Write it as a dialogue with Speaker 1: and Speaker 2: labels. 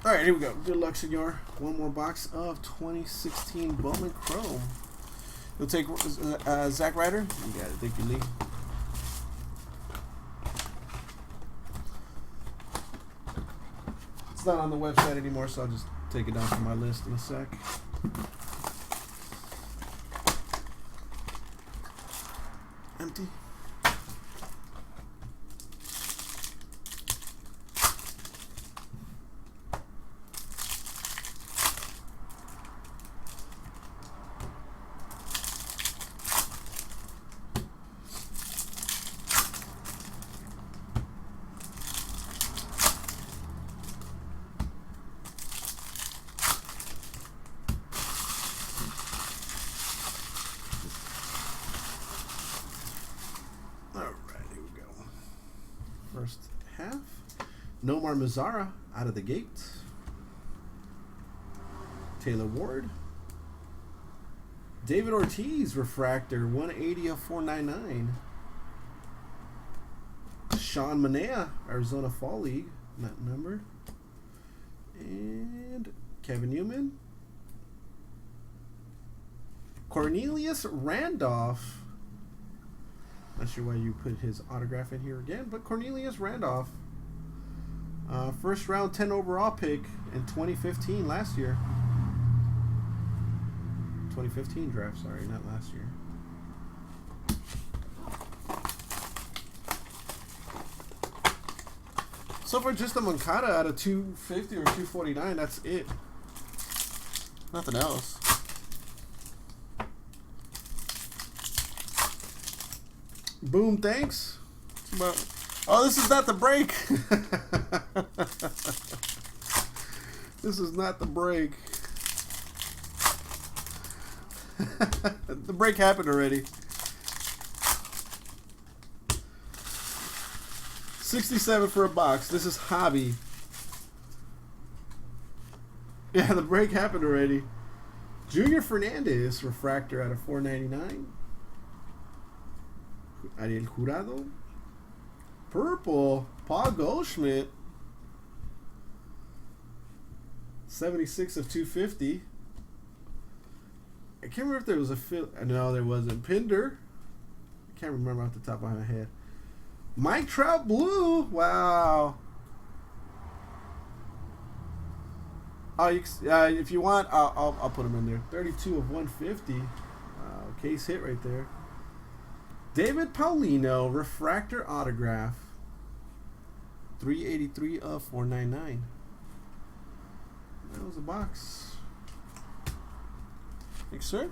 Speaker 1: All right, here we go. Good luck, senor. One more box of 2016 Bowman Chrome. You'll take Zach Ryder. You got it. Thank you, Lee. It's not on the website anymore, so I'll just take it down from my list in a sec. Empty. First half. Nomar Mazara out of the gate. Taylor Ward. David Ortiz refractor 180 of 499. Sean Manaea, Arizona Fall League, not numbered. And Kevin Newman. Cornelius Randolph. Not sure why you put his autograph in here again, but Cornelius Randolph. First round 10 overall pick in 2015, last year. 2015 draft, sorry, not last year. So for just a Moncada out of 250 or 249, that's it. Nothing else. Boom, thanks. Oh, this is not the break. This is not the break. The break happened already. 67 for a box. This is hobby. Yeah, the break happened already. Junior Fernandez refractor out of 499. Ariel Jurado. Purple. Paul Goldschmidt. 76 of 250. I can't remember if there was a no, there wasn't. Pinder. I can't remember off the top of my head. Mike Trout blue. Wow. Oh, if you want, I'll put him in there. 32 of 150. Case hit right there. David Paulino, refractor autograph. 383 of 499. That was a box. Thanks, sir.